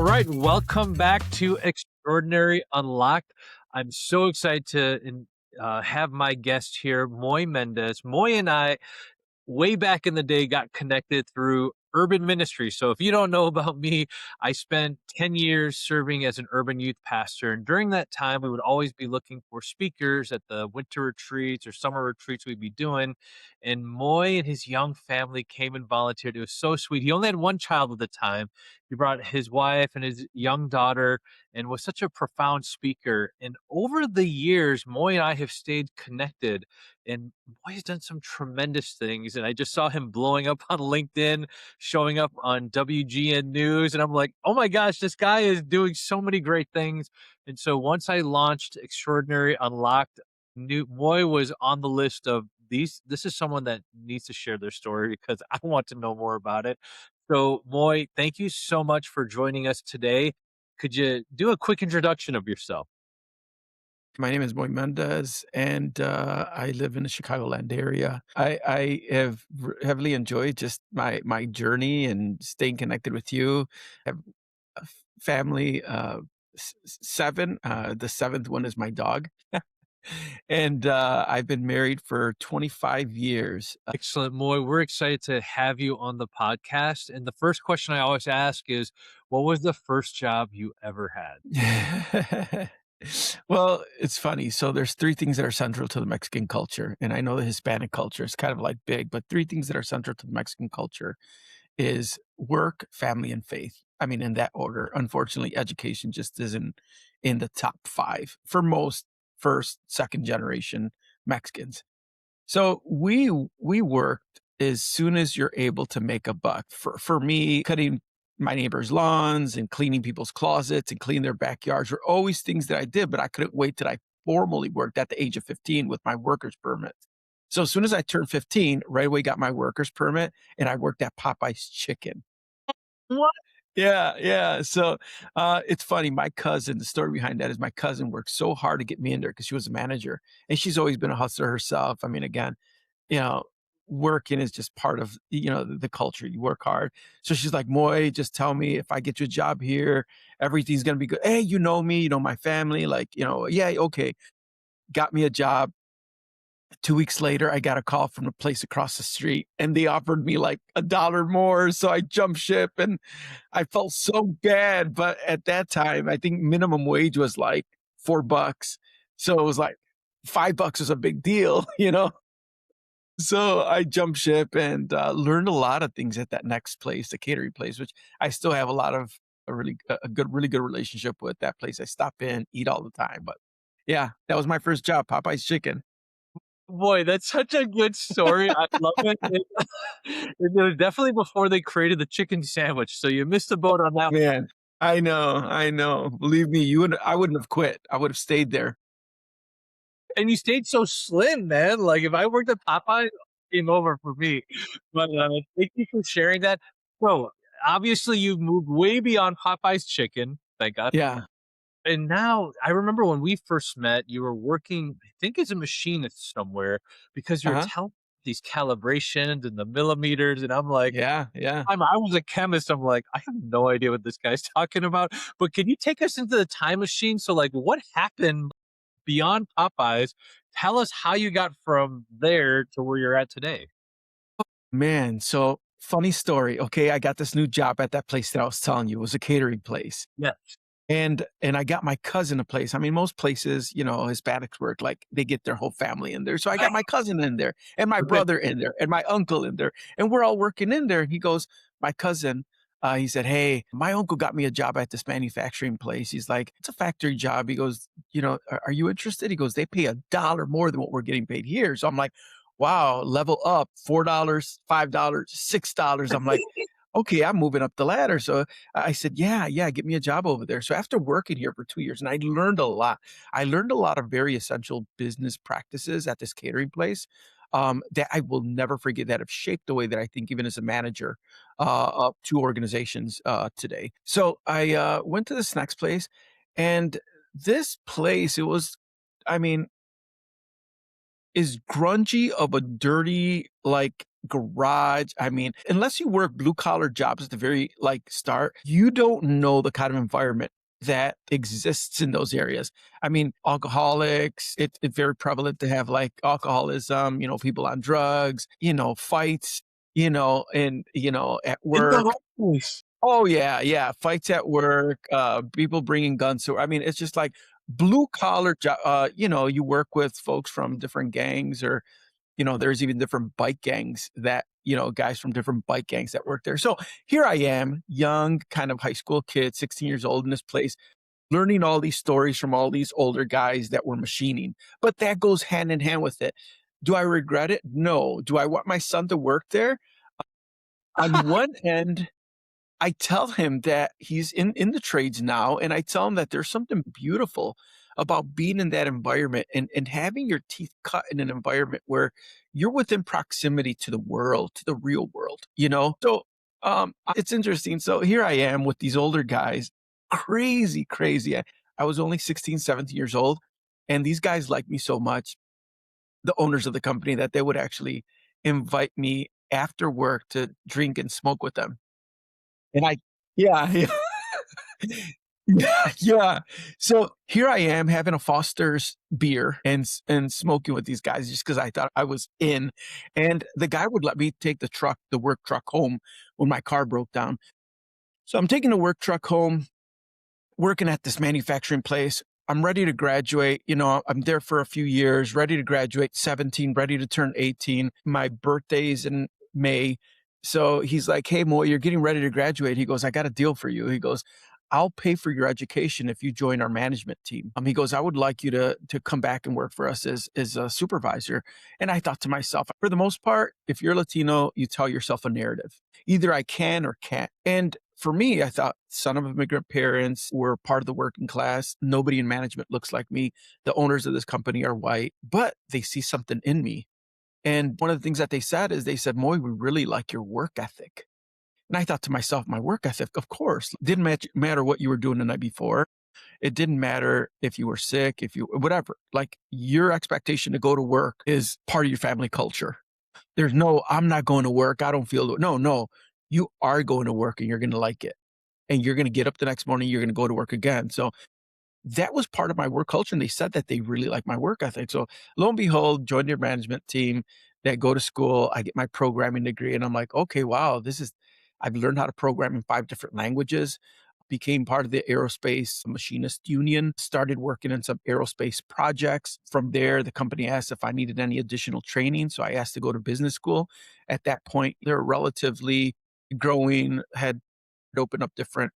right, welcome back to Extraordinary Unlocked. I'm so excited to have my guest here, Moy Mendez. Moy and I way back in the day got connected through urban ministry. So if you don't know about me, I spent 10 years serving as an urban youth pastor. And during that time, we would always be looking for speakers at the winter retreats or summer retreats we'd be doing. And Moy and his young family came and volunteered. It was so sweet. He only had one child at the time. He brought his wife and his young daughter and was such a profound speaker. And over the years, Moy and I have stayed connected, and boy, he's done some tremendous things. And I just saw him blowing up on LinkedIn, showing up on WGN News. And I'm like, oh my gosh, this guy is doing so many great things. And so once I launched Extraordinary Unlocked, Moy was on the list of these. This is someone that needs to share their story because I want to know more about it. So, Moy, thank you so much for joining us today. Could you do a quick introduction of yourself? My name is Moy Mendez, and I live in the Chicagoland area. I have heavily enjoyed just my journey and staying connected with you. I have a family, seven. The seventh one is my dog, and I've been married for 25 years. Excellent, Moy. We're excited to have you on the podcast. And the first question I always ask is, what was the first job you ever had? Well, it's funny. So there's three things that are central to the Mexican culture, and I know the Hispanic culture is kind of like big, but three things that are central to the Mexican culture is work, family, and faith. I mean, in that order. Unfortunately, education just isn't in the top five for most first, second generation Mexicans. So we worked as soon as you're able to make a buck. For me, cutting my neighbors' lawns and cleaning people's closets and cleaning their backyards were always things that I did, but I couldn't wait till I formally worked at the age of 15 with my worker's permit. So as soon as I turned 15, right away got my worker's permit and I worked at Popeye's Chicken. What? Yeah, yeah. So, it's funny, my cousin the story behind that is my cousin worked so hard to get me in there because she was a manager, and she's always been a hustler herself. I mean, again, you know, working is just part of, the culture. You work hard. So she's like, "Moy, just tell me if I get you a job here, everything's gonna be good. Hey, you know me, you know my family, like, yeah, okay." Got me a job. 2 weeks later, I got a call from a place across the street, and they offered me, like, $1 more, so I jumped ship, and I felt so bad, but at that time, I think minimum wage was, like, $4, so it was like $5 was a big deal, you know? So I jumped ship and, learned a lot of things at that next place, the catering place, which I still have a really good relationship with that place. I stop in, eat all the time, but yeah, that was my first job, Popeye's Chicken. Boy, that's such a good story. I love it. It was definitely before they created the chicken sandwich. So you missed the boat on that. Man, I know, I know. Believe me, I wouldn't have quit. I would have stayed there. And you stayed so slim, man. Like if I worked at Popeye, game over for me. But thank you for sharing that. So obviously you've moved way beyond Popeye's chicken. Thank God. Yeah. And now I remember when we first met, you were working, I think as a machinist somewhere because you were Uh-huh. telling these calibrations and the millimeters. And I'm like, Yeah, yeah. I was a chemist. I'm like, I have no idea what this guy's talking about. But can you take us into the time machine? So, like, what happened beyond Popeyes? Tell us how you got from there to where you're at today. Man, so funny story, okay? I got this new job at that place that I was telling you. It was a catering place. Yeah. And I got my cousin a place. I mean, most places, Hispanics work, like, they get their whole family in there. So I got my cousin in there, and my Okay. brother in there, and my uncle in there, and we're all working in there, and he goes my cousin, he said, "Hey, my uncle got me a job at this manufacturing place." He's like, "It's a factory job." He goes, "Are you interested?" He goes, "They pay $1 more than what we're getting paid here." So I'm like, "Wow, level up, $4, $5, $6." I'm like, okay, I'm moving up the ladder. So I said, yeah, yeah, get me a job over there. So after working here for 2 years, and I learned a lot. I learned a lot of very essential business practices at this catering place, that I will never forget, that have shaped the way that I think even as a manager, up to organizations today. So I went to this next place, and this place, it was, I mean, is grungy of a dirty, like, garage. I mean, unless you work blue collar jobs at the very, like, start, you don't know the kind of environment that exists in those areas. I mean, alcoholics, it's very prevalent to have, like, alcoholism, people on drugs, fights, and, at In the work. home place. Oh, yeah, yeah, fights at work, people bringing guns, so, I mean, it's just like blue collar you work with folks from different gangs or, there's even different bike gangs that, guys from different bike gangs that work there. So here I am, young, kind of high school kid, 16 years old in this place, learning all these stories from all these older guys that were machining. But that goes hand in hand with it. Do I regret it? No. Do I want my son to work there? On one end, I tell him that he's in the trades now, and I tell him that there's something beautiful about being in that environment and having your teeth cut in an environment where you're within proximity to the world, to the real world, you know? So, it's interesting. So here I am with these older guys, crazy, crazy. I was only 16, 17 years old, and these guys liked me so much, the owners of the company, that they would actually invite me after work to drink and smoke with them. And I yeah, yeah. Yeah, yeah. So, here I am having a Foster's beer and smoking with these guys just because I thought I was in, and the guy would let me take the work truck home when my car broke down. So, I'm taking the work truck home, working at this manufacturing place. I'm ready to graduate. I'm there for a few years, ready to graduate, 17, ready to turn 18. My birthday's in May. So he's like, "Hey, Moy, you're getting ready to graduate." He goes, "I got a deal for you." He goes, "I'll pay for your education if you join our management team." He goes, "I would like you to come back and work for us as a supervisor." And I thought to myself, for the most part, if you're Latino, you tell yourself a narrative. Either I can or can't. And for me, I thought, son of immigrant parents, we're part of the working class. Nobody in management looks like me. The owners of this company are white, but they see something in me. And one of the things that they said is they said, "Moy, we really like your work ethic." And I thought to myself, my work ethic, of course, didn't matter what you were doing the night before. It didn't matter if you were sick, if you, whatever. Like your expectation to go to work is part of your family culture. There's no, "I'm not going to work. I don't feel it." No, no, you are going to work and you're going to like it. And you're going to get up the next morning, you're going to go to work again. So that was part of my work culture, and they said that they really like my work ethic. So lo and behold, joined their management team, that go to school, I get my programming degree, and I'm like, "Okay, wow, I've learned how to program in 5 different languages." Became part of the aerospace machinist union, started working in some aerospace projects. From there, the company asked if I needed any additional training, so I asked to go to business school. At that point, they were relatively growing, had opened up different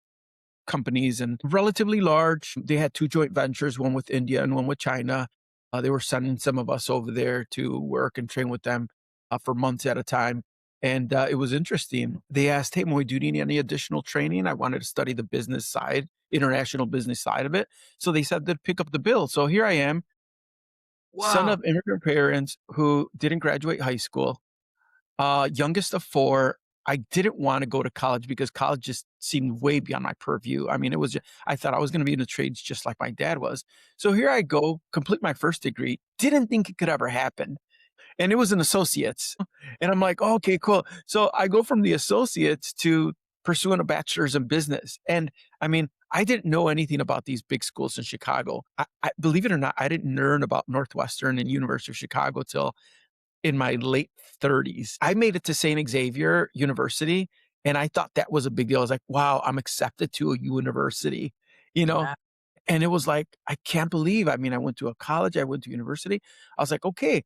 companies and relatively large. They had 2 joint ventures, one with India and one with China. They were sending some of us over there to work and train with them, for months at a time. And, it was interesting. They asked, "Hey, Moy, do you need any additional training?" I wanted to study the business side, international business side of it. So they said they'd pick up the bill. So here I am, son Wow. of immigrant parents who didn't graduate high school, youngest of 4. I didn't wanna go to college because college just seemed way beyond my purview. I mean, I thought I was gonna be in the trades just like my dad was. So here I go, complete my first degree, didn't think it could ever happen, and it was an associate's, and I'm like, "Okay, cool." So I go from the associates to pursuing a bachelor's in business, and, I mean, I didn't know anything about these big schools in Chicago. I believe it or not, I didn't learn about Northwestern and University of Chicago till in my late 30s. I made it to St. Xavier University, and I thought that was a big deal. I was like, "Wow, I'm accepted to a university," you know? Yeah. And it was like, I can't believe, I mean, I went to a college, I went to university. I was like, "Okay,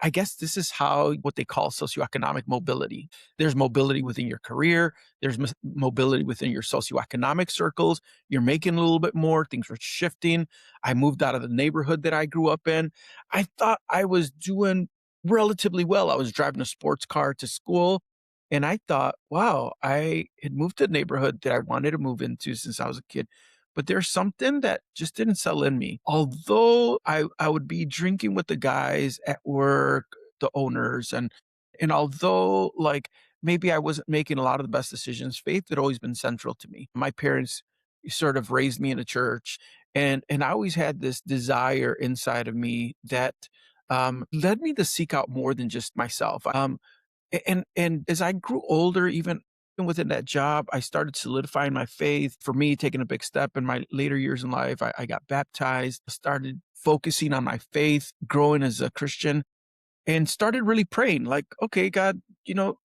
I guess this is how what they call socioeconomic mobility." There's mobility within your career, there's mobility within your socioeconomic circles. You're making a little bit more, things were shifting. I moved out of the neighborhood that I grew up in. I thought I was doing relatively well. I was driving a sports car to school, and I thought, "Wow, I had moved to a neighborhood that I wanted to move into since I was a kid." But there's something that just didn't settle in me. Although I would be drinking with the guys at work, the owners, and although, like, maybe I wasn't making a lot of the best decisions, faith had always been central to me. My parents sort of raised me in a church, and I always had this desire inside of me that, led me to seek out more than just myself. And as I grew older, even within that job, I started solidifying my faith. For me, taking a big step in my later years in life, I got baptized, started focusing on my faith, growing as a Christian, and started really praying like, okay, God,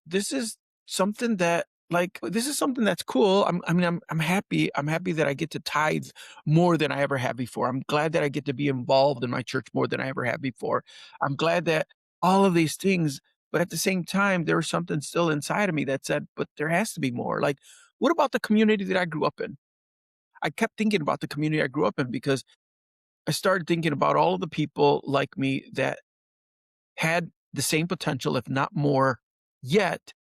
this is something that this is something that's cool. I'm happy. I'm happy that I get to tithe more than I ever have before. I'm glad that I get to be involved in my church more than I ever have before. I'm glad that all of these things, but at the same time, there was something still inside of me that said, but there has to be more. Like, what about the community that I grew up in? I kept thinking about the community I grew up in because I started thinking about all of the people like me that had the same potential, if not more, yet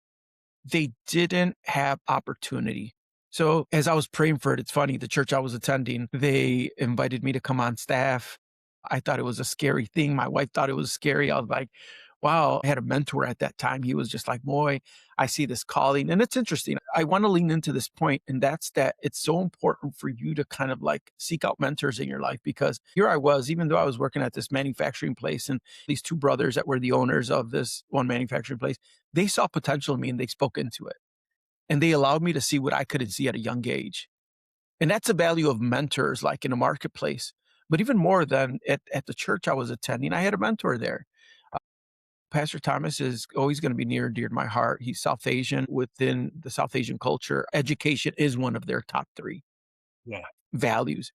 they didn't have opportunity. So as I was praying for it, it's funny, the church I was attending, they invited me to come on staff. I thought it was a scary thing. My wife thought it was scary. I was like, wow. I had a mentor at that time. He was just like, Moy, I see this calling. And it's interesting. I want to lean into this point, and that's that it's so important for you to kind of like seek out mentors in your life because here I was, even though I was working at this manufacturing place and these two brothers that were the owners of this one manufacturing place, they saw potential in me and they spoke into it. And they allowed me to see what I couldn't see at a young age. And that's the value of mentors, like in a marketplace. But even more than at the church I was attending, I had a mentor there. Pastor Thomas is always going to be near and dear to my heart. He's South Asian. Within the South Asian culture, education is one of their top three Yeah. values.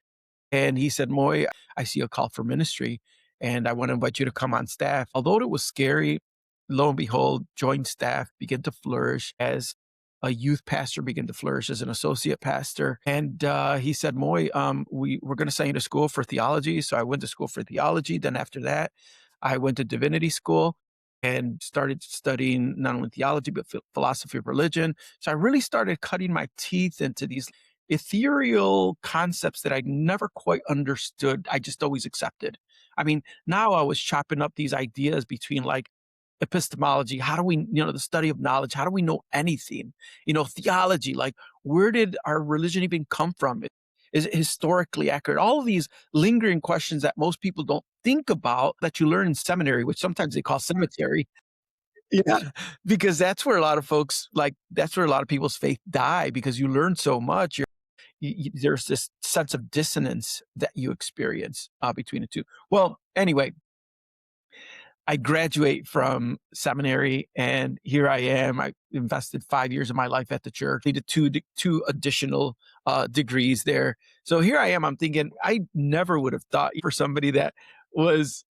And he said, Moy, I see a call for ministry and I want to invite you to come on staff. Although it was scary, lo and behold, joined staff, began to flourish as a youth pastor, began to flourish as an associate pastor. And he said, Moy, we're going to send you to school for theology. So I went to school for theology. Then after that, I went to divinity school and started studying not only theology, but philosophy of religion. So I really started cutting my teeth into these ethereal concepts that I never quite understood. I just always accepted. I mean, now I was chopping up these ideas between like epistemology. How do we, the study of knowledge? How do we know anything? Theology, like where did our religion even come from? Is it historically accurate? All of these lingering questions that most people don't think about that you learn in seminary, which sometimes they call cemetery. Yeah, because that's where a lot of folks that's where a lot of people's faith die because you learn so much. There's this sense of dissonance that you experience between the two. Well, anyway, I graduate from seminary and here I am. I invested 5 years of my life at the church, needed two additional degrees there. So here I am. I'm thinking I never would have thought for somebody that was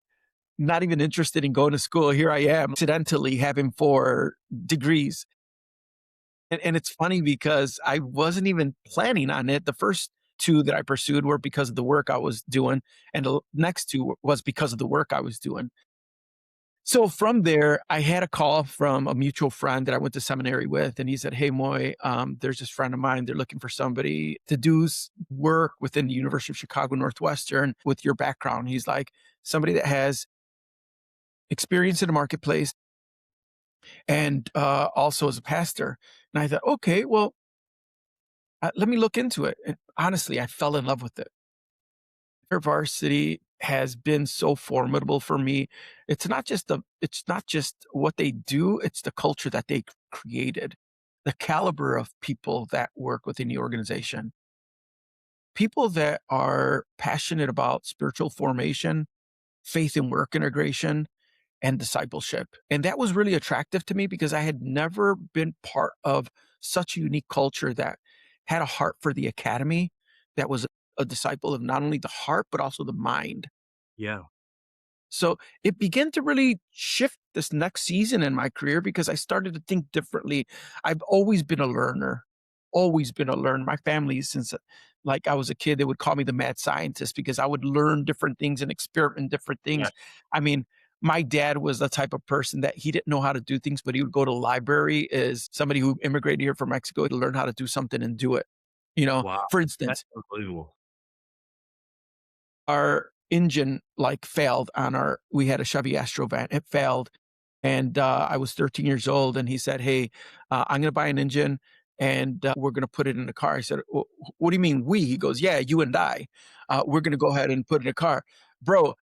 not even interested in going to school. Here I am, accidentally having 4 degrees. And it's funny because I wasn't even planning on it. The first two that I pursued were because of the work I was doing, and the next two was because of the work I was doing. So from there, I had a call from a mutual friend that I went to seminary with, and he said, "Hey, Moy, there's this friend of mine. They're looking for somebody to do work within the University of Chicago Northwestern with your background." He's like, somebody that has experience in the marketplace and also as a pastor. And I thought, okay, well, let me look into it. And honestly, I fell in love with it. Air Varsity has been so formidable for me. It's not just what they do, it's the culture that they created, the caliber of people that work within the organization. People that are passionate about spiritual formation, faith and work integration, and discipleship. And that was really attractive to me because I had never been part of such a unique culture that had a heart for the academy, that was a disciple of not only the heart, but also the mind. Yeah. So it began to really shift this next season in my career because I started to think differently. I've always been a learner, always been a learner. My family, since like I was a kid, they would call me the mad scientist because I would learn different things and experiment different Yeah. things. I mean, my dad was the type of person that he didn't know how to do things, but he would go to the library as somebody who immigrated here from Mexico to learn how to do something and do it. Wow. For That's instance, unbelievable. our engine like failed on our we had a Chevy Astro van. It failed. And I was 13 years old and he said, "Hey, I'm going to buy an engine and we're going to put it in a car." I said, What do you mean we?" He goes, "Yeah, you and I. We're going to go ahead and put it in a car." Bro,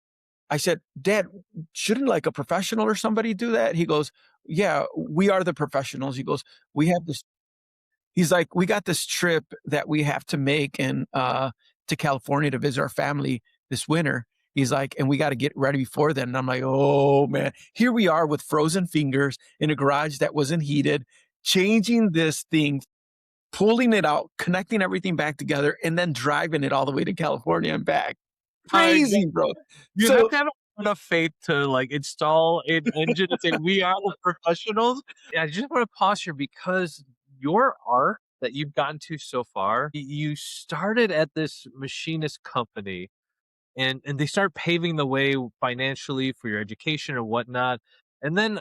I said, "Dad, shouldn't like a professional or somebody do that?" He goes, "Yeah, we are the professionals." He goes, "We have this." He's like, "We got this trip that we have to make to California to visit our family this winter." He's like, "And we gotta get ready before then." And I'm like, "Oh, man." Here we are with frozen fingers in a garage that wasn't heated, changing this thing, pulling it out, connecting everything back together, and then driving it all the way to California and back. Yeah, Crazy, bro. you have So to have enough faith to, like, install an engine and say, "We are the professionals." Yeah, I just wanna pause here because your arc that you've gotten to so far, you started at this machinist company, and they start paving the way financially for your education and whatnot, and then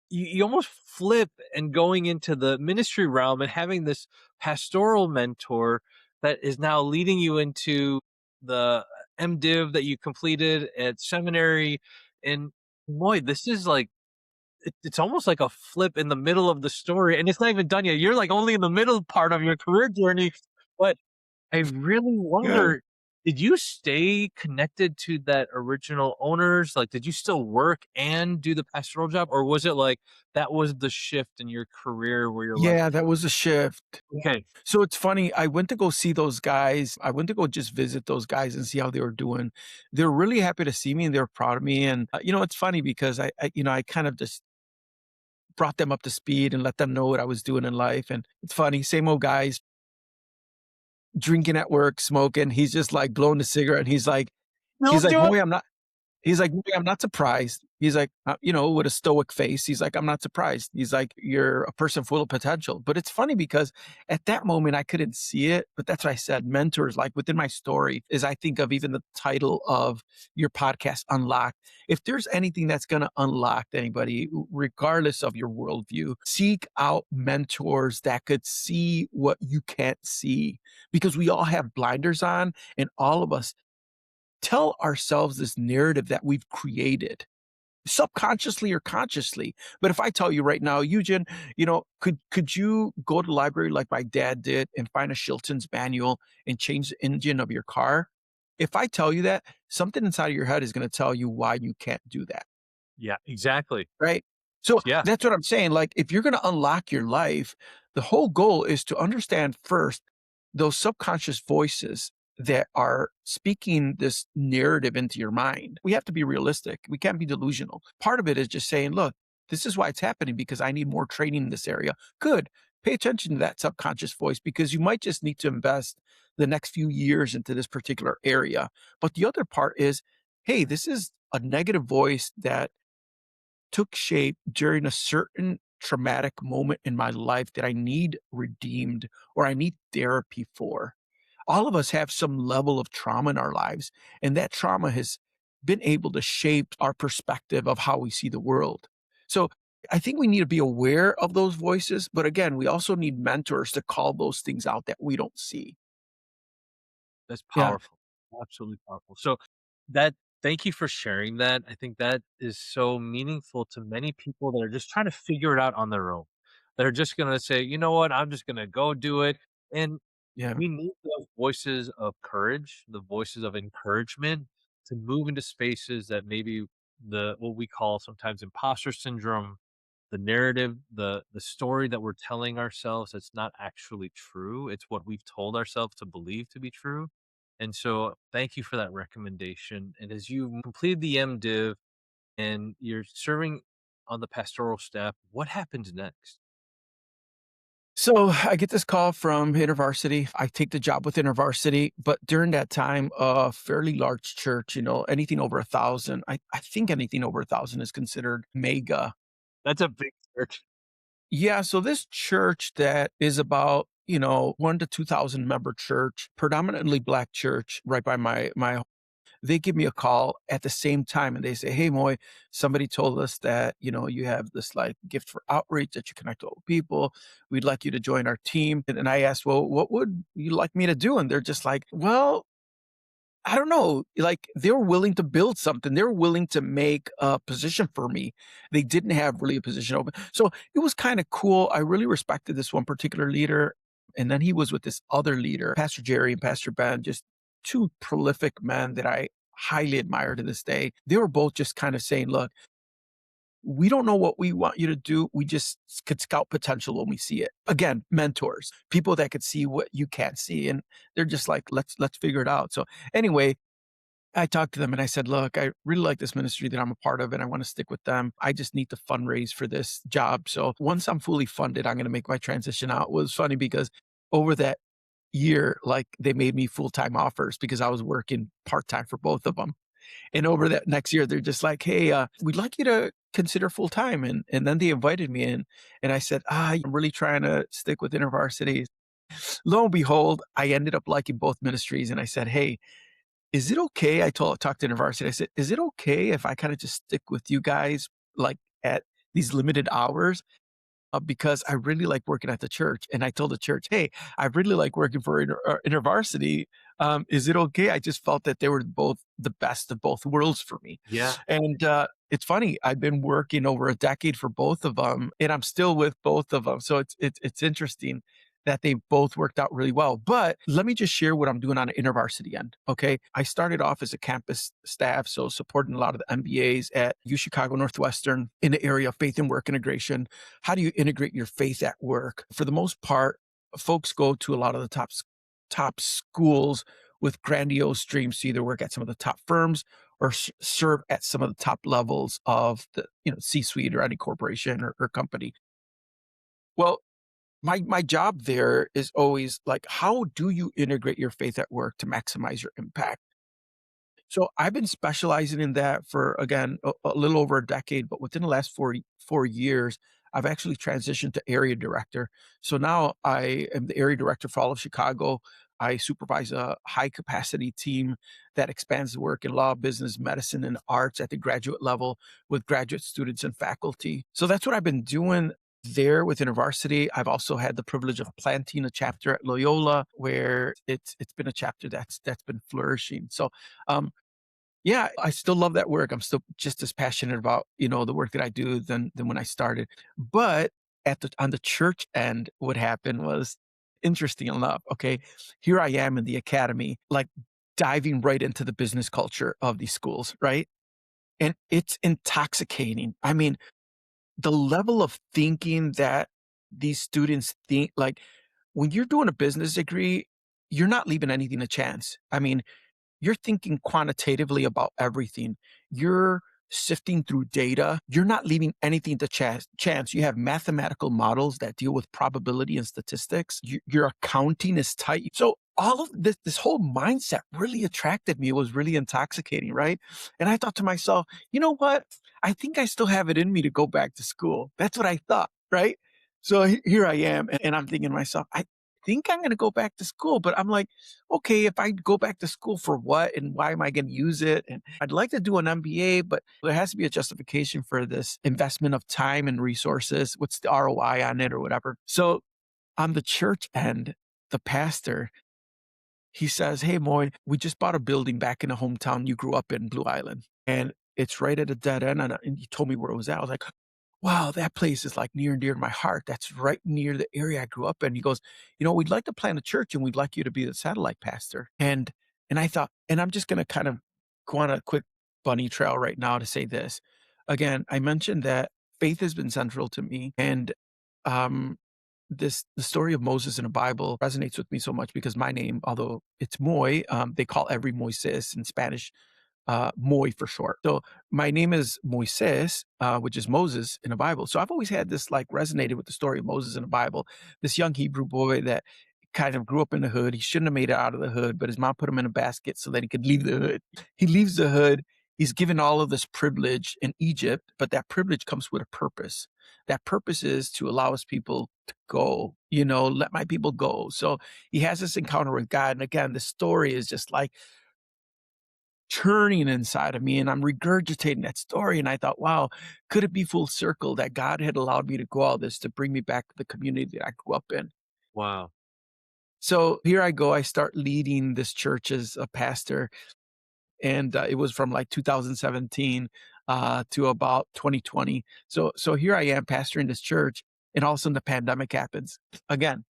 you almost flip and going into the ministry realm and having this pastoral mentor that is now leading you into the MDiv that you completed at seminary. And boy, this is like it's almost like a flip in the middle of the story, and it's not even done yet. You're like only in the middle part of your career journey, but I really yeah. wonder, did you stay connected to that original owners? Like, did you still work and do the pastoral job? Or was it like that was the shift in your career where you're like, Yeah, that was a shift. okay, So it's funny, I went to go see those guys. I went to go just visit those guys and see how they were doing. They were really happy to see me and they were proud of me. And, it's funny because I kind of just brought them up to speed and let them know what I was doing in life. And it's funny, same old guys drinking at work, smoking. He's just like blowing the cigarette. And still he's like, doing "Boy, I'm not." He's like, "Louis, I'm not surprised." He's like, with a stoic face. He's like, "I'm not surprised." He's like, "You're a person full of potential." But it's funny because at that moment I couldn't see it. But that's what I said. Mentors, like within my story, is I think of even the title of your podcast, Unlocked. If there's anything that's going to unlock anybody, regardless of your worldview, seek out mentors that could see what you can't see because we all have blinders on and all of us tell ourselves this narrative that we've created subconsciously or consciously. But if I tell you right now, Eugen, could you go to the library like my dad did and find a Shilton's manual and change the engine of your car? If I tell you that, something inside of your head is going to tell you why you can't do that. yeah, exactly. Right? So Yeah, that's what I'm saying. Like, if you're going to unlock your life, the whole goal is to understand first those subconscious voices that are speaking this narrative into your mind. We have to be realistic. We can't be delusional. Part of it is just saying, look, this is why it's happening because I need more training in this area. Good. Pay attention to that subconscious voice because you might just need to invest the next few years into this particular area. But the other part is, hey, this is a negative voice that took shape during a certain traumatic moment in my life that I need redeemed or I need therapy for. All of us have some level of trauma in our lives, and that trauma has been able to shape our perspective of how we see the world. So I think we need to be aware of those voices, but again, we also need mentors to call those things out that we don't see. that's Yeah. powerful. Absolutely powerful. So that thank you for sharing that. I think that is so meaningful to many people that are just trying to figure it out on their own. They're just gonna say, you know what, I'm just gonna go do it. And Yeah. we need those voices of courage, the voices of encouragement to move into spaces that maybe the what we call sometimes imposter syndrome, the narrative, the story that we're telling ourselves that's not actually true. It's what we've told ourselves to believe to be true. And so thank you for that recommendation. And as you completed the MDiv and you're serving on the pastoral staff, what happens next? So I get this call from InterVarsity. I take the job with InterVarsity, but during that time, a fairly large church, anything over 1,000, I think anything over 1,000 is considered mega. That's a big search. Yeah, so this church that is about, 1 to 2,000 member church, predominantly black church right by my they give me a call at the same time and they say, "Hey, Moy, somebody told us that, you have this like gift for outreach that you connect to old people. We'd like you to join our team." And I asked, "Well, what would you like me to do?" And they're just like, "Well, I don't know." Like they were willing to build something. They were willing to make a position for me. They didn't have really a position open. So it was kind of cool. I really respected this one particular leader. And then he was with this other leader, Pastor Jerry and Pastor Ben, just two prolific men that I highly admire to this day. They were both just kind of saying, look, we don't know what we want you to do. We just could scout potential when we see it. Again, mentors, people that could see what you can't see. And they're just like, let's figure it out. So anyway, I talked to them and I said, look, I really like this ministry that I'm a part of and I want to stick with them. I just need to fundraise for this job. So once I'm fully funded, I'm going to make my transition out. It was funny because over that year, like they made me full-time offers because I was working part-time for both of them. And over that next year, they're just like, "Hey, we'd like you to consider full time." And then they invited me in, and I said, I'm really trying to stick with InterVarsity. Lo and behold, I ended up liking both ministries, and I said, "Hey, is it okay?" Talked to InterVarsity. I said, "Is it okay if I kind of just stick with you guys like at these limited hours?" Because I really like working at the church. And I told the church, hey, I really like working for InterVarsity. Is it okay? I just felt that they were both the best of both worlds for me. Yeah. And it's funny, I've been working over a decade for both of them, and I'm still with both of them. So it's interesting that they both worked out really well. But let me just share what I'm doing on the InterVarsity end. Okay. I started off as a campus staff, so supporting a lot of the MBAs at U Chicago Northwestern in the area of faith and work integration. How do you integrate your faith at work? For the most part, folks go to a lot of the top schools with grandiose dreams to either work at some of the top firms or serve at some of the top levels of the C-suite or any corporation or company. Well, my job there is always like, how do you integrate your faith at work to maximize your impact? So I've been specializing in that for, again, a little over a decade, but within the last 4 years, I've actually transitioned to area director. So now I am the area director for all of Chicago. I supervise a high capacity team that expands the work in law, business, medicine, and arts at the graduate level with graduate students and faculty. So that's what I've been doing there with InterVarsity. I've also had the privilege of planting a chapter at Loyola, where it's been a chapter that's been flourishing. So yeah, I still love that work. I'm still just as passionate about, the work that I do than when I started. But on the church end, what happened was interesting enough. Okay. Here I am in the academy, like diving right into the business culture of these schools, right? And it's intoxicating. I mean, the level of thinking that these students think, like when you're doing a business degree, you're not leaving anything to chance. I mean, you're thinking quantitatively about everything. You're sifting through data. You're not leaving anything to chance. You have mathematical models that deal with probability and statistics. Your accounting is tight. So all of this whole mindset really attracted me. It was really intoxicating, right? And I thought to myself, you know what? I think I still have it in me to go back to school. That's what I thought, right? So here I am, and I'm thinking to myself, I think I'm going to go back to school, but I'm like, okay, if I go back to school for what and why am I going to use it? And I'd like to do an MBA, but there has to be a justification for this investment of time and resources. What's the ROI on it or whatever? So on the church end, the pastor, he says, hey, Moy, we just bought a building back in the hometown you grew up in, Blue Island. And it's right at a dead end. And he told me where it was at. I was like, wow, that place is like near and dear to my heart. That's right near the area I grew up in. He goes, we'd like to plant a church and we'd like you to be the satellite pastor. And I thought, and I'm just going to kind of go on a quick bunny trail right now to say this. Again, I mentioned that faith has been central to me. And um, the story of Moses in the Bible resonates with me so much because my name, although it's Moy, they call every Moises in Spanish Moy for short. So my name is Moises, which is Moses in the Bible. So I've always had this like resonated with the story of Moses in the Bible, this young Hebrew boy that kind of grew up in the hood. He shouldn't have made it out of the hood, but his mom put him in a basket so that he could leave the hood. He leaves the hood. He's given all of this privilege in Egypt, but that privilege comes with a purpose. That purpose is to allow his people to go, let my people go. So he has this encounter with God. And again, the story is just like, churning inside of me and I'm regurgitating that story. And I thought, wow, could it be full circle that God had allowed me to go all this to bring me back to the community that I grew up in? Wow. So here I go. I start leading this church as a pastor. And it was from like 2017 to about 2020. So here I am pastoring this church. And all of a sudden the pandemic happens. Again,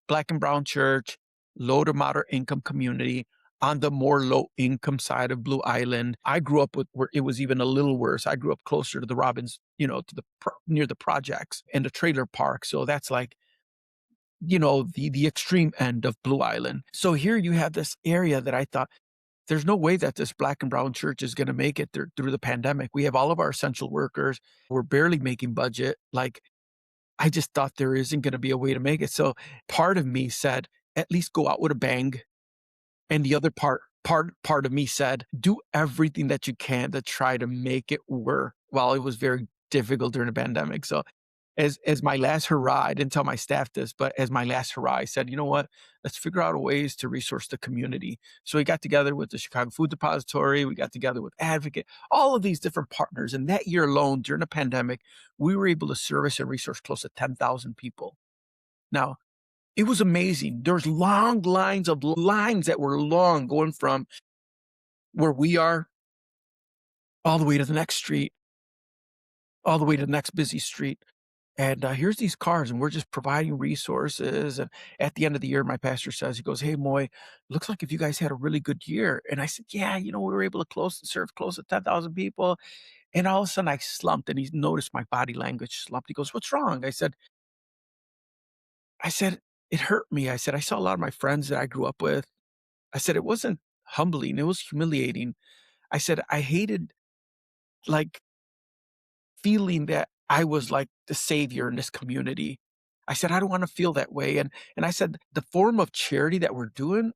Black and brown church, low to moderate income community. on the more low income side of Blue Island. I grew up with where it was even a little worse. I grew up closer to the Robbins, to near the projects and the trailer park. So that's like, the extreme end of Blue Island. So here you have this area that I thought there's no way that this black and brown church is going to make it through the pandemic. We have all of our essential workers. We're barely making budget. Like, I just thought there isn't going to be a way to make it. So part of me said, at least go out with a bang. And the other part of me said, do everything that you can to try to make it work while it was very difficult during the pandemic. So as my last hurrah, I didn't tell my staff this, but as my last hurrah, I said, you know what? Let's figure out ways to resource the community. So we got together with the Chicago Food Depository, we got together with Advocate, all of these different partners. And that year alone, during the pandemic, we were able to service and resource close to 10,000 people. Now, it was amazing. There's long lines that were long going from where we are all the way to the next street, all the way to the next busy street. And here's these cars, and we're just providing resources. And at the end of the year, my pastor says, he goes, "Hey, Moy, looks like if you guys had a really good year." And I said, "Yeah, we were able to serve close to 10,000 people." And all of a sudden I slumped, and he noticed my body language slumped. He goes, "What's wrong?" I said, "It hurt me." I said, "I saw a lot of my friends that I grew up with." I said, "It wasn't humbling. It was humiliating." I said, "I hated like feeling that I was like the savior in this community." I said, "I don't want to feel that way." And I said, "The form of charity that we're doing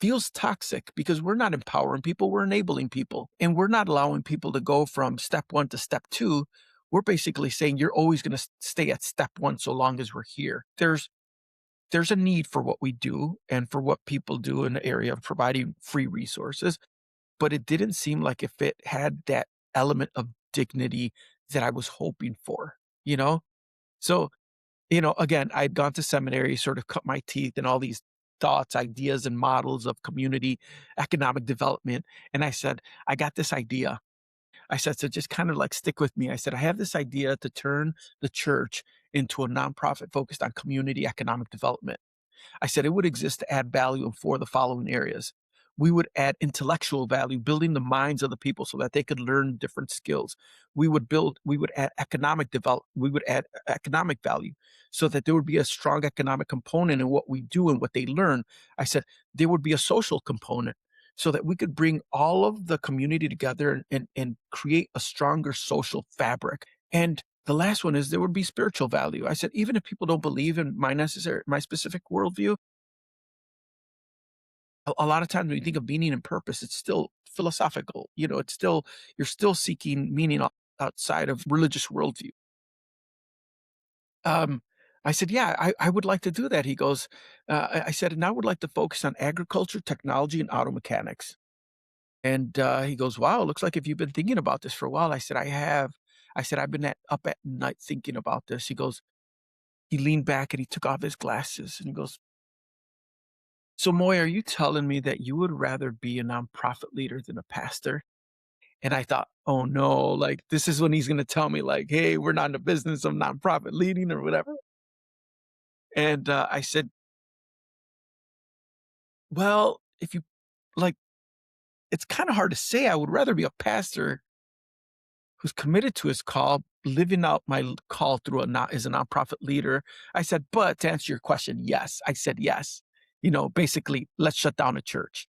feels toxic because we're not empowering people, we're enabling people. And we're not allowing people to go from step one to step two. We're basically saying you're always going to stay at step one so long as we're here." There's a need for what we do and for what people do in the area of providing free resources, but it didn't seem like if it had that element of dignity that I was hoping for, you know? So, again, I'd gone to seminary, sort of cut my teeth in all these thoughts, ideas, and models of community economic development. And I said, I got this idea. I said, so just kind of like stick with me. I said, I have this idea to turn the church into a nonprofit focused on community economic development. I said it would exist to add value in four of the following areas. We would add intellectual value, building the minds of the people so that they could learn different skills. We would add we would add economic value so that there would be a strong economic component in what we do and what they learn. I said there would be a social component so that we could bring all of the community together and create a stronger social fabric. And the last one is there would be spiritual value. I said, even if people don't believe in my specific worldview, a lot of times when you think of meaning and purpose, it's still philosophical. You're still seeking meaning outside of religious worldview. Um, I said, yeah, I would like to do that. He goes, I said, and I would like to focus on agriculture, technology, and auto mechanics. And he goes, wow, looks like if you've been thinking about this for a while. I said, I have. I said, I've been up at night thinking about this. He goes, he leaned back and he took off his glasses and he goes, "So, Moy, are you telling me that you would rather be a nonprofit leader than a pastor?" And I thought, oh no, like this is when he's going to tell me, like, hey, we're not in the business of nonprofit leading or whatever. And I said, well, if you like, it's kind of hard to say. I would rather be a pastor who's committed to his call, living out my call through as a nonprofit leader. I said, but to answer your question, yes. I said yes. Basically, let's shut down a church.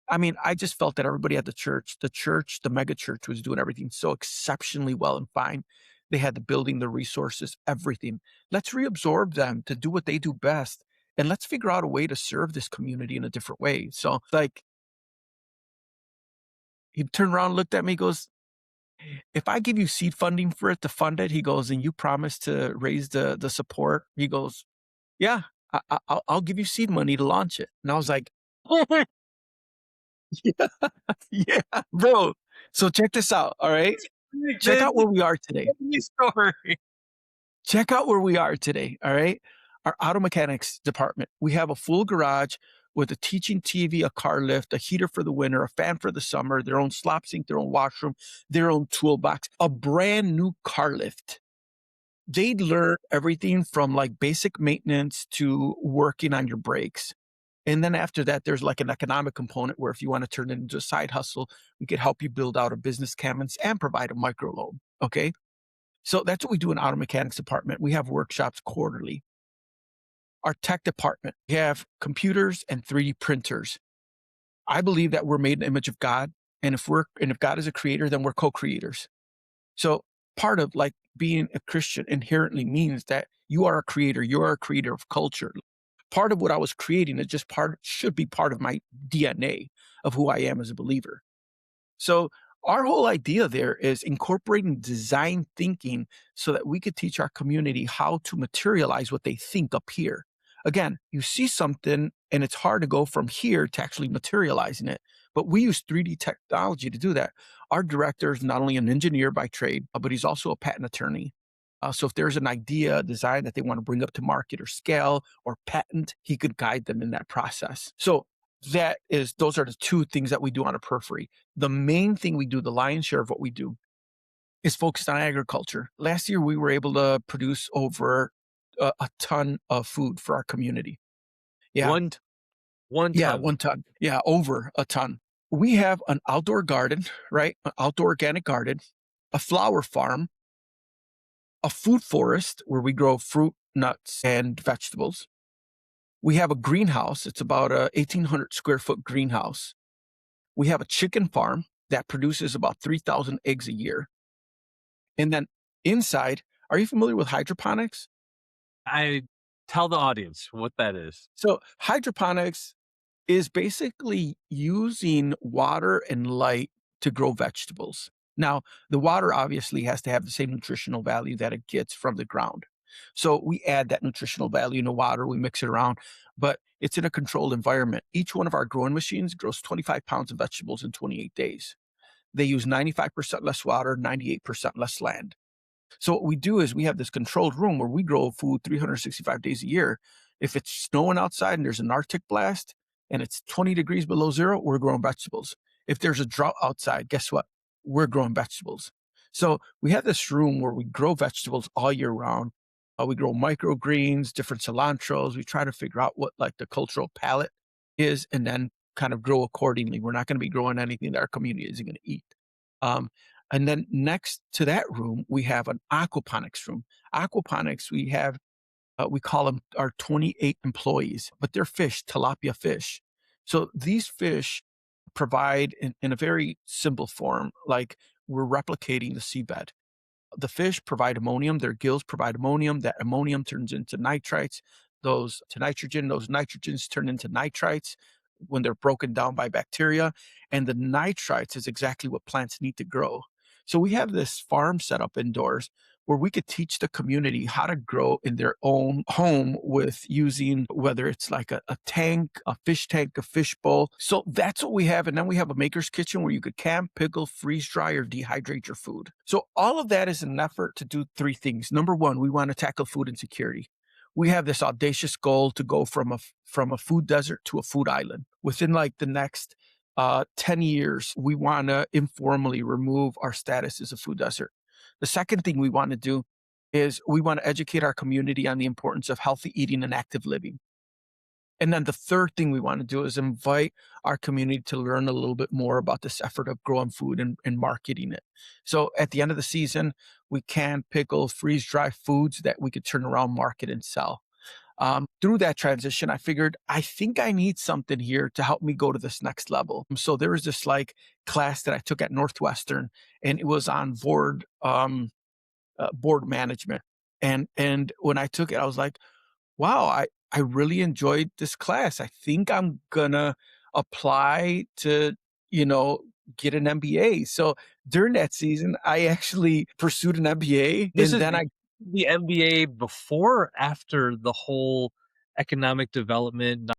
I mean, I just felt that everybody at the mega church was doing everything so exceptionally well and fine. They had the building, the resources, everything. Let's reabsorb them to do what they do best. And let's figure out a way to serve this community in a different way. So, like, he turned around, looked at me, goes, if I give you seed funding for it to fund it, he goes, and you promise to raise the support, he goes, yeah, I'll give you seed money to launch it. And I was like, yeah, yeah, bro. So check this out. All right. Check out where we are today. Story. Check out where we are today. All right. Our auto mechanics department. We have a full garage with a teaching TV, a car lift, a heater for the winter, a fan for the summer, their own slop sink, their own washroom, their own toolbox, a brand new car lift. They'd learn everything from like basic maintenance to working on your brakes. And then after that, there's like an economic component where if you want to turn it into a side hustle, we could help you build out a business canvas and provide a micro loan. Okay. So that's what we do in auto mechanics department. We have workshops quarterly. Our tech department, we have computers and 3D printers. I believe that we're made in the image of God. And if God is a creator, then we're co-creators. So part of like being a Christian inherently means that you are a creator, you are a creator of culture. Part of what I was creating is just should be part of my DNA of who I am as a believer. So our whole idea there is incorporating design thinking so that we could teach our community how to materialize what they think up here. Again, you see something and it's hard to go from here to actually materializing it. But we use 3D technology to do that. Our director is not only an engineer by trade, but he's also a patent attorney. So if there's an idea, design that they want to bring up to market or scale or patent, he could guide them in that process. So those are the two things that we do on a periphery. The main thing we do, the lion's share of what we do, is focused on agriculture. Last year, we were able to produce over a ton of food for our community. Yeah, One t one yeah, ton. 1 ton. Yeah, over a ton. We have an outdoor garden, right? An outdoor organic garden, a flower farm, a food forest where we grow fruit, nuts, and vegetables. We have a greenhouse. It's about a 1,800 square foot greenhouse. We have a chicken farm that produces about 3,000 eggs a year. And then inside, are you familiar with hydroponics? I tell the audience what that is. So hydroponics is basically using water and light to grow vegetables. Now, the water obviously has to have the same nutritional value that it gets from the ground. So we add that nutritional value in the water, we mix it around, but it's in a controlled environment. Each one of our growing machines grows 25 pounds of vegetables in 28 days. They use 95% less water, 98% less land. So what we do is we have this controlled room where we grow food 365 days a year. If it's snowing outside and there's an Arctic blast and it's 20 degrees below zero, we're growing vegetables. If there's a drought outside, guess what? We're growing vegetables. So we have this room where we grow vegetables all year round. We grow microgreens, different cilantros. We try to figure out what like the cultural palette is and then kind of grow accordingly. We're not going to be growing anything that our community isn't going to eat. Um, and then next to that room, we have an aquaponics room. Aquaponics, we call them our 28 employees, but they're fish, tilapia fish. So these fish provide in a very simple form, like we're replicating the seabed. The fish provide ammonium, their gills provide ammonium, that ammonium turns into nitrites, those to nitrogen, those nitrogens turn into nitrites when they're broken down by bacteria, and the nitrites is exactly what plants need to grow. So we have this farm set up indoors where we could teach the community how to grow in their own home with using whether it's like a tank, a fish bowl. So that's what we have. And then we have a maker's kitchen where you could camp, pickle, freeze dry, or dehydrate your food. So all of that is an effort to do three things. Number one, we want to tackle food insecurity. We have this audacious goal to go from a food desert to a food island. Within like the next 10 years, we want to informally remove our status as a food desert. The second thing we want to do is we want to educate our community on the importance of healthy eating and active living. And then the third thing we want to do is invite our community to learn a little bit more about this effort of growing food and marketing it. So at the end of the season, we can pickle, freeze dry foods that we could turn around, market, and sell. Through that transition, I figured I think I need something here to help me go to this next level. So there was this like class that I took at Northwestern, and it was on board management. And when I took it, I was like, wow, I really enjoyed this class. I think I'm gonna apply to, you know, get an MBA. So during that season, I actually pursued an MBA, This and is then I the MBA before or after the whole economic development.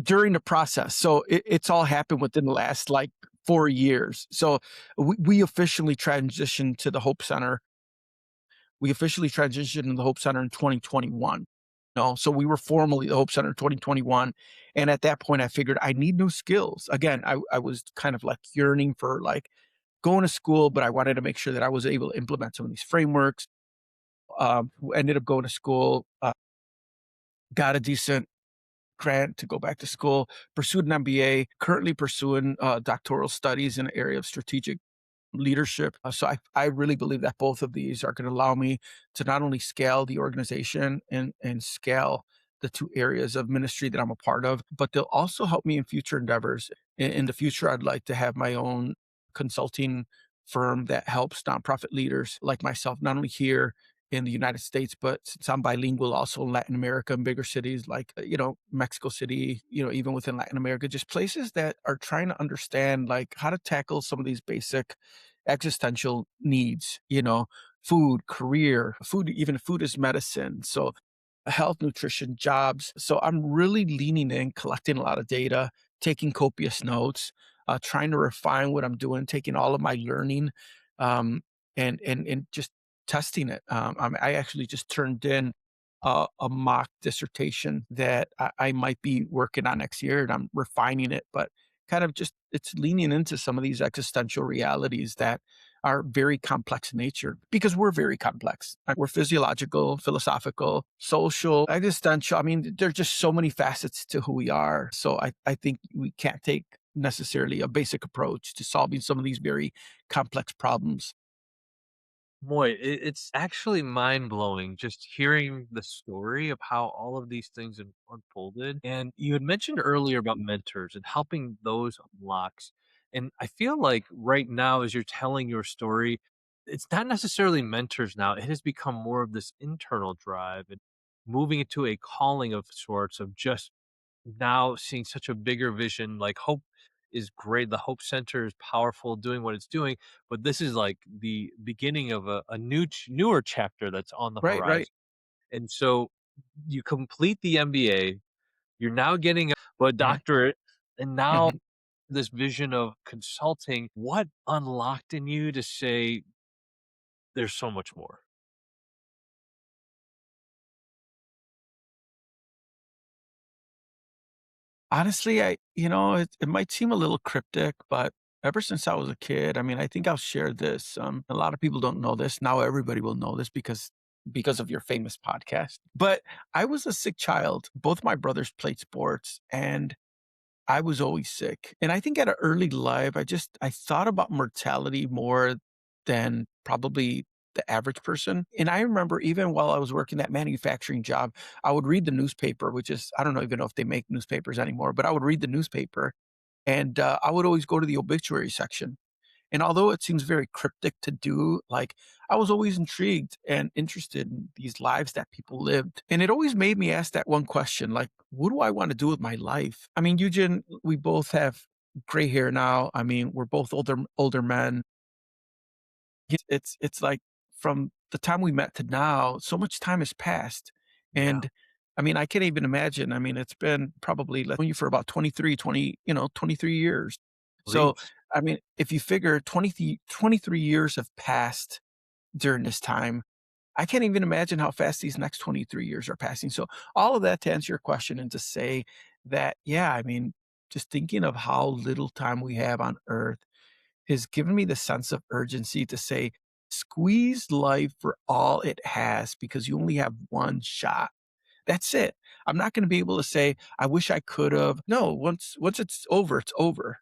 during the process. So it's all happened within the last like 4 years. So we officially transitioned to the Hope Center. We officially transitioned to the Hope Center in 2021. No, so we were formally the Hope Center in 2021. And at that point, I figured I need new skills. Again, I was kind of like yearning for like going to school, but I wanted to make sure that I was able to implement some of these frameworks. Ended up going to school, got a decent grant to go back to school, pursued an MBA, currently pursuing doctoral studies in the area of strategic leadership. So I really believe that both of these are going to allow me to not only scale the organization and scale the two areas of ministry that I'm a part of, but they'll also help me in future endeavors. In the future, I'd like to have my own consulting firm that helps nonprofit leaders like myself, not only here in the United States, but since I'm bilingual, also in Latin America and bigger cities like, Mexico City, even within Latin America, just places that are trying to understand like how to tackle some of these basic existential needs, food, career, food, even food is medicine. So health, nutrition, jobs. So I'm really leaning in, collecting a lot of data, taking copious notes, trying to refine what I'm doing, taking all of my learning, um, and just testing it. I actually just turned in a mock dissertation that I might be working on next year, and I'm refining it, but kind of just it's leaning into some of these existential realities that are very complex in nature because we're very complex. We're physiological, philosophical, social, existential. I mean, there's just so many facets to who we are. So I think we can't take necessarily a basic approach to solving some of these very complex problems. Boy, it's actually mind blowing just hearing the story of how all of these things unfolded. And you had mentioned earlier about mentors and helping those unlocks. And I feel like right now, as you're telling your story, it's not necessarily mentors now. It has become more of this internal drive and moving into a calling of sorts of just now seeing such a bigger vision. Like hope is great. The Hope Center is powerful, doing what it's doing, but this is like the beginning of a newer chapter that's on the Right, right. horizon. And so you complete the MBA, you're now getting a Mhm, doctorate, and now mhm. this vision of consulting. What unlocked in you to say there's so much more? Honestly, it might seem a little cryptic, but ever since I was a kid, I mean, I think I'll share this. A lot of people don't know this. Now everybody will know this because of your famous podcast. But I was a sick child. Both my brothers played sports and I was always sick. And I think at an early life, I thought about mortality more than probably the average person. And I remember even while I was working that manufacturing job, I would read the newspaper, which is I don't know even know if they make newspapers anymore, but I would read the newspaper and I would always go to the obituary section. And although it seems very cryptic to do, like I was always intrigued and interested in these lives that people lived. And it always made me ask that one question, like, what do I want to do with my life? I mean, Eugen, we both have gray hair now. I mean, we're both older men. It's like from the time we met to now, so much time has passed. Yeah, And I mean, I can't even imagine. I mean, it's been probably like you for about 23 years. So, please. I mean, if you figure 23 years have passed during this time, I can't even imagine how fast these next 23 years are passing. So, all of that to answer your question and to say that, yeah, I mean, just thinking of how little time we have on earth has given me the sense of urgency to say, squeeze life for all it has because you only have one shot. That's it. I'm not going to be able to say, I wish I could have. No, once it's over, it's over.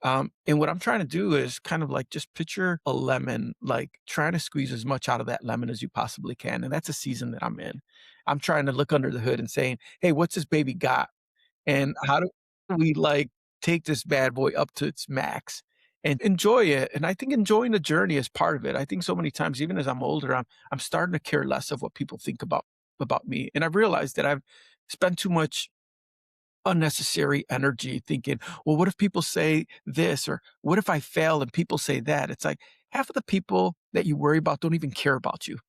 And what I'm trying to do is kind of like just picture a lemon, like trying to squeeze as much out of that lemon as you possibly can. And that's a season that I'm in. I'm trying to look under the hood and saying, hey, what's this baby got? And how do we like take this bad boy up to its max and enjoy it? And I think enjoying the journey is part of it. I think so many times, even as I'm older, I'm starting to care less of what people think about me. And I've realized that I've spent too much unnecessary energy thinking, well, what if people say this? Or what if I fail and people say that? It's like half of the people that you worry about don't even care about you.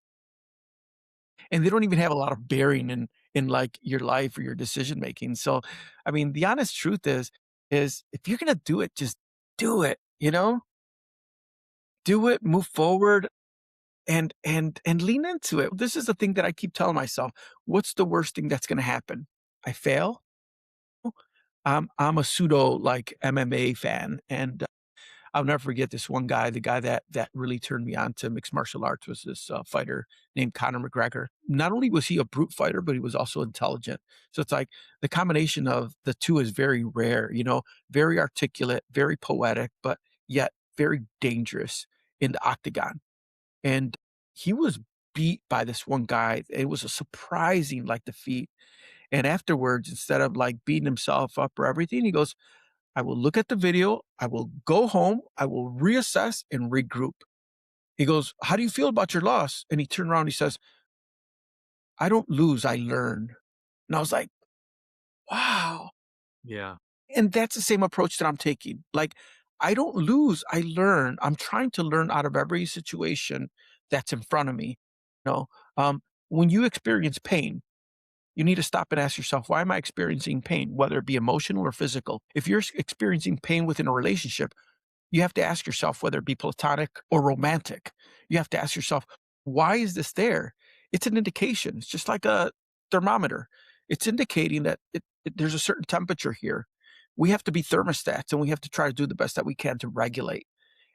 And they don't even have a lot of bearing in like your life or your decision making. So, I mean, the honest truth is if you're gonna do it, just do it, Do it, move forward and lean into it. This is the thing that I keep telling myself. What's the worst thing that's gonna happen? I fail? I'm a pseudo like MMA fan and I'll never forget this one guy, the guy that really turned me on to mixed martial arts was this, fighter named Conor McGregor. Not only was he a brute fighter, but he was also intelligent. So it's like the combination of the 2 is very rare, very articulate, very poetic, but yet very dangerous in the octagon. And he was beat by this one guy. It was a surprising, like, defeat. And afterwards, instead of, like, beating himself up or everything, he goes, "I will look at the video, I will go home, I will reassess and regroup." He goes, "How do you feel about your loss?" And he turned around, and he says, "I don't lose, I learn." And I was like, "Wow." Yeah. And that's the same approach that I'm taking. Like, I don't lose, I learn. I'm trying to learn out of every situation that's in front of me. You know, when you experience pain, you need to stop and ask yourself, why am I experiencing pain, whether it be emotional or physical? If you're experiencing pain within a relationship, you have to ask yourself whether it be platonic or romantic. You have to ask yourself, why is this there? It's an indication. It's just like a thermometer. It's indicating that there's a certain temperature here. We have to be thermostats and we have to try to do the best that we can to regulate.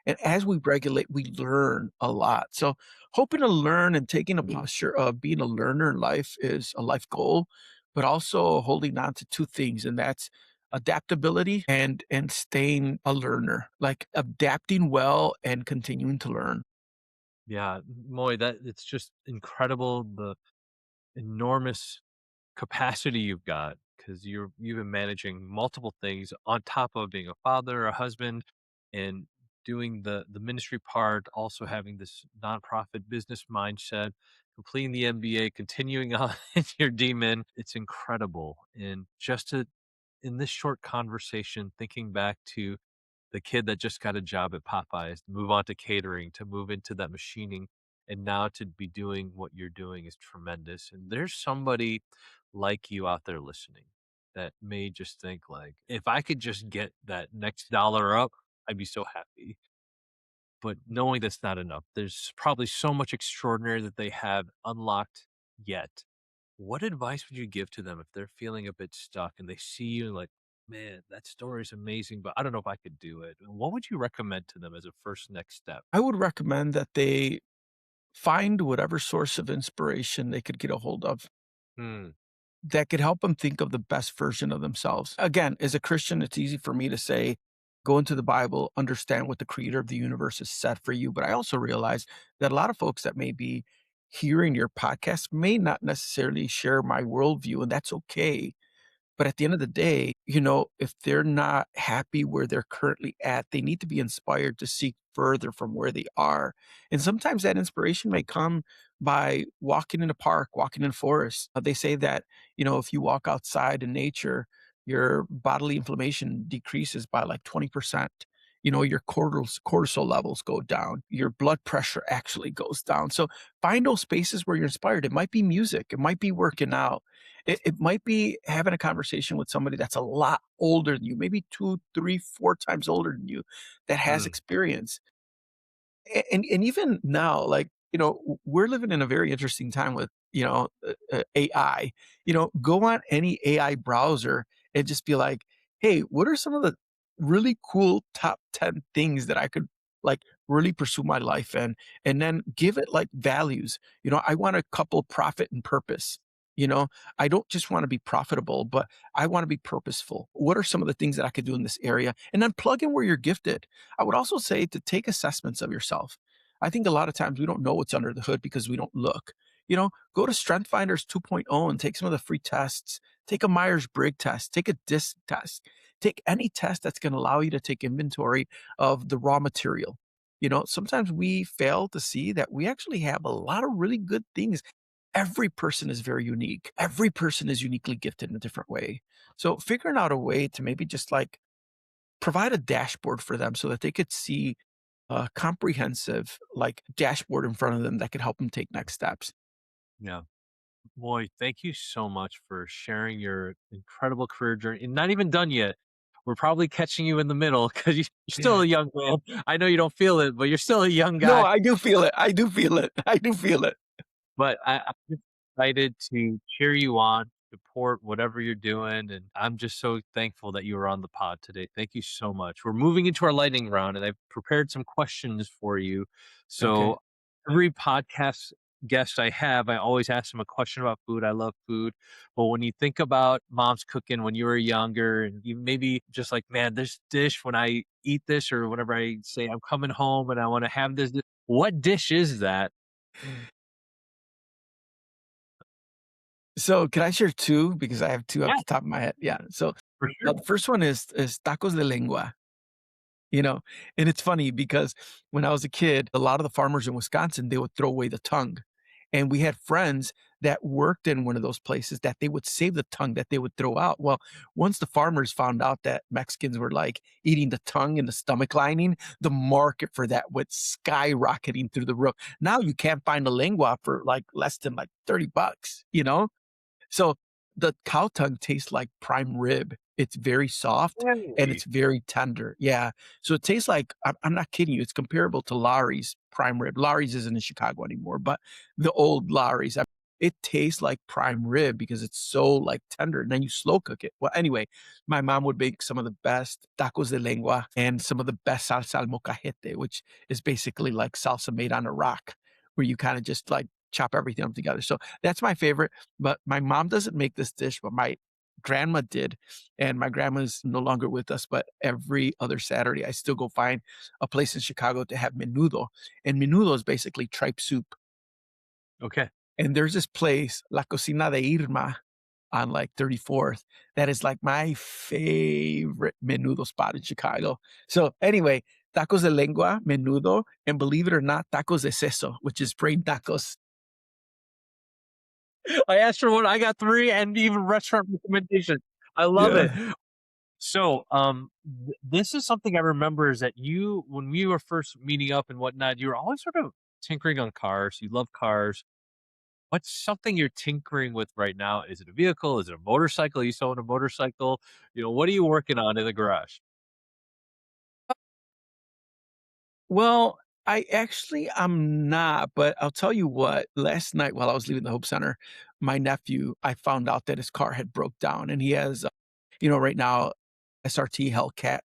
And as we regulate, we learn a lot. So hoping to learn and taking a posture of being a learner in life is a life goal, but also holding on to 2 things, and that's adaptability and staying a learner, like adapting well and continuing to learn. Yeah, Moy, that it's just incredible the enormous capacity you've got because you've been managing multiple things on top of being a father, a husband, and doing the ministry part, also having this nonprofit business mindset, completing the MBA, continuing on in your demon. It's incredible. And just to in this short conversation, thinking back to the kid that just got a job at Popeyes, to move on to catering, to move into that machining, and now to be doing what you're doing is tremendous. And there's somebody like you out there listening that may just think like, if I could just get that next dollar up, I'd be so happy. But knowing that's not enough, there's probably so much extraordinary that they have unlocked yet. What advice would you give to them if they're feeling a bit stuck and they see you like, man, that story is amazing, but I don't know if I could do it? What would you recommend to them as a first next step? I would recommend that they find whatever source of inspiration they could get a hold of Hmm. that could help them think of the best version of themselves. Again, as a Christian, it's easy for me to say, go into the Bible, understand what the creator of the universe has said for you. But I also realize that a lot of folks that may be hearing your podcast may not necessarily share my worldview, and that's okay. But at the end of the day, if they're not happy where they're currently at, they need to be inspired to seek further from where they are. And sometimes that inspiration may come by walking in a park, walking in forest. They say that, if you walk outside in nature, your bodily inflammation decreases by like 20%. Your cortisol levels go down. Your blood pressure actually goes down. So find those spaces where you're inspired. It might be music. It might be working out. It might be having a conversation with somebody that's a lot older than you, maybe 2, 3, 4 times older than you that has Mm. experience. And even now, like, we're living in a very interesting time with, AI. Go on any AI browser and just be like, "Hey, what are some of the really cool top 10 things that I could, like, really pursue my life in?" And then give it, like, values. I wanna couple profit and purpose, you know? I don't just wanna be profitable, but I wanna be purposeful. What are some of the things that I could do in this area? And then plug in where you're gifted. I would also say to take assessments of yourself. I think a lot of times we don't know what's under the hood because we don't look. Go to Strength Finders 2.0 and take some of the free tests. Take a Myers-Briggs test, take a DISC test, take any test that's going to allow you to take inventory of the raw material. Sometimes we fail to see that we actually have a lot of really good things. Every person is very unique. Every person is uniquely gifted in a different way. So figuring out a way to maybe just like provide a dashboard for them so that they could see a comprehensive, like, dashboard in front of them that could help them take next steps. Yeah. Boy, thank you so much for sharing your incredible career journey and not even done yet. We're probably catching you in the middle because you're still Yeah. a young man. I know you don't feel it, but you're still a young No, guy. I do feel it. I do feel it. I do feel it. But I'm just excited to cheer you on, to support whatever you're doing, and I'm just so thankful that you were on the pod today. Thank you so much. We're moving into our lightning round, and I've prepared some questions for you. Okay. So every podcast guest I have, I always ask them a question about food. I love food. But when you think about mom's cooking when you were younger, and you maybe just like, man, this dish, when I eat this, or whenever I say I'm coming home and I want to have this, what dish is that? So, can I share 2? Because I have 2 off Yeah, the top of my head. Yeah. So, for sure. the first one is tacos de lengua. You know, and it's funny because when I was a kid, a lot of the farmers in Wisconsin, they would throw away the tongue. And we had friends that worked in one of those places that they would save the tongue that they would throw out. Well, once the farmers found out that Mexicans were like eating the tongue and the stomach lining, the market for that went skyrocketing through the roof. Now you can't find a lengua for like less than like 30 bucks, you know? So the cow tongue tastes like prime rib. It's very soft and Really? it's very tender. Yeah. So it tastes like I'm not kidding you. It's comparable to Larry's prime rib. Larry's isn't in Chicago anymore, but the old Larry's. It tastes like prime rib because it's so like tender. And then you slow cook it. Well, anyway, my mom would make some of the best tacos de lengua and some of the best salsa al mocajete, which is basically like salsa made on a rock, where you kind of just like chop everything up together. So that's my favorite. But my mom doesn't make this dish, but my grandma did. And my grandma's no longer with us, but every other Saturday, I still go find a place in Chicago to have menudo. And menudo is basically tripe soup. Okay. And there's this place, La Cocina de Irma, on like 34th, that is like my favorite menudo spot in Chicago. So anyway, tacos de lengua, menudo, and believe it or not, tacos de seso, which is brain tacos. I asked for one, I got 3 and even restaurant recommendations. I love it. Yeah. So, this is something I remember is that you when we were first meeting up and whatnot, you were always sort of tinkering on cars. You love cars. What's something you're tinkering with right now? Is it a vehicle? Is it a motorcycle? You still own a motorcycle? What are you working on in the garage? Well, I actually am not, but I'll tell you what, last night while I was leaving the Hope Center, my nephew, I found out that his car had broke down and he has, right now, SRT Hellcat,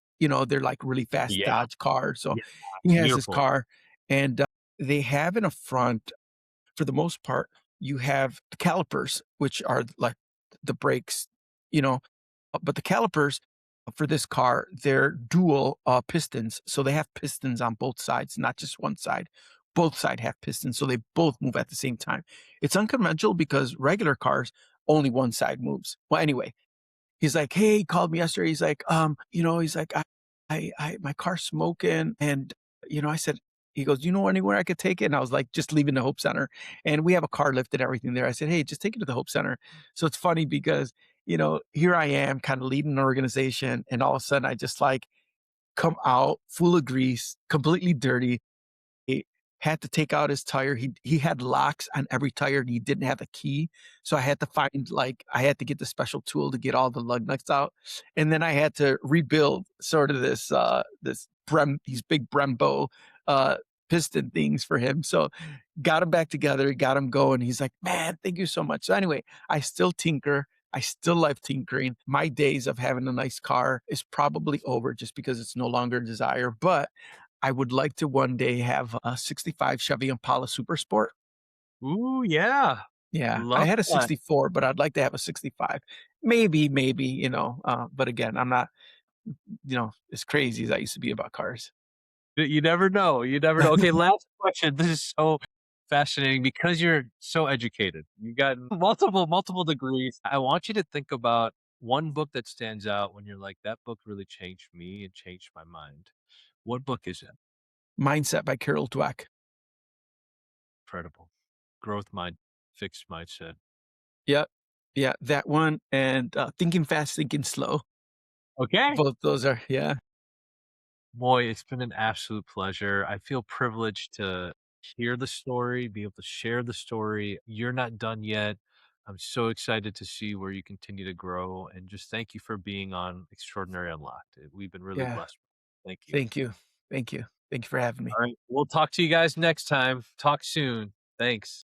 they're like really fast Yeah, Dodge cars. So yeah, he it's has his beautiful. car and they have in a front, for the most part, you have the calipers, which are like the brakes, you know, but the calipers for this car, they're dual, pistons, so they have pistons on both sides, not just one side. Both side have pistons, so they both move at the same time. It's unconventional because regular cars, only one side moves. Well, anyway, he's like, "Hey," he called me yesterday. He's like, he's like, my car's smoking." And, I said, he goes, "Do you know anywhere I could take it?" And I was like, just leaving the Hope Center. And we have a car lift and everything there. I said, "Hey, just take it to the Hope Center." So it's funny because, here I am kind of leading an organization. And all of a sudden I just like come out full of grease, completely dirty, he had to take out his tire. He had locks on every tire and he didn't have a key. So I had to get the special tool to get all the lug nuts out. And then I had to rebuild sort of these big Brembo uh piston things for him. So got him back together, got him going. He's like, "Man, thank you so much." So anyway, I still tinker. I still love tinkering. My days of having a nice car is probably over just because it's no longer a desire. But I would like to one day have a '65 Chevy Impala Super Sport. Ooh, yeah. Yeah, I Love had a that. '64, but I'd like to have a '65. Maybe, but again, I'm not, as crazy as I used to be about cars. You never know, you never know. Okay, last question. This is so fascinating because you're so educated. You got multiple degrees. I want you to think about one book that stands out when you're like, "That book really changed me and changed my mind." What book is it? Mindset by Carol Dweck. Incredible. Growth mind, fixed mindset. Yep. Yeah, that one and, Thinking Fast, Thinking Slow. Okay. Both those are yeah. Boy, it's been an absolute pleasure. I feel privileged to hear the story, be able to share the story. You're not done yet. I'm so excited to see where you continue to grow, and just thank you for being on Extraordinary Unlocked. We've been really Yeah. blessed. Thank you. Thank you. Thank you. Thank you for having me. All right. We'll talk to you guys next time. Talk soon. Thanks.